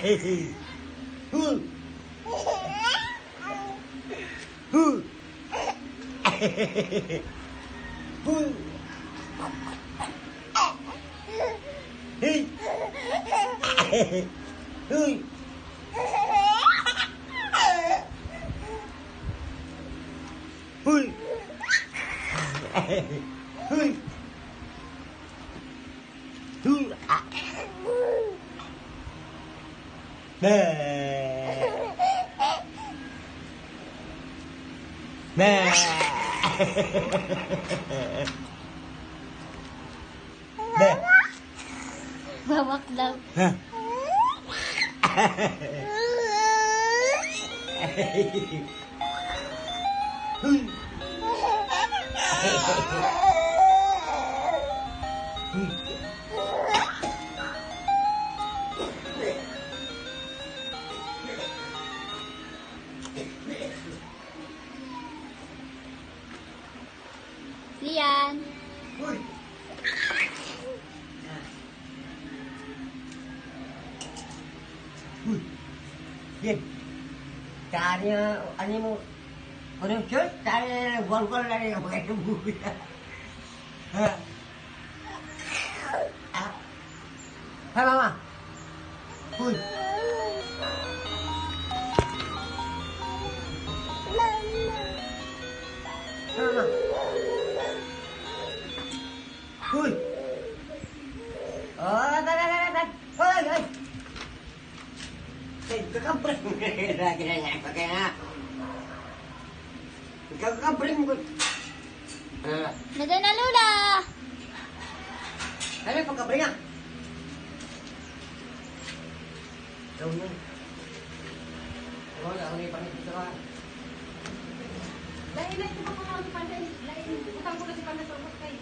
Huy. Huy. Huy. Hey. Huy. Huy. Huy. Huy. Nè. Nè. Nè. Bawak daw. Hah. Huy. Rian. Huy. Huy. Yan. Cari ano mo? Ano yung shirt? Cari gol-gol na rin ang mga buhay. Ha? Ah. Hai mama. Huy. Mama. Huy. Oh, tat. Hoy, hoy. Kakampres mo lagi na nga pakai na. Kakampres mo. Nagay na Lola. Ano yung pagkabring nga? Daw nun. Wala, ako na ipangit dito ka. Dahil ito pa mga panday, lain, utang ko na si Panday sa ubos kayo.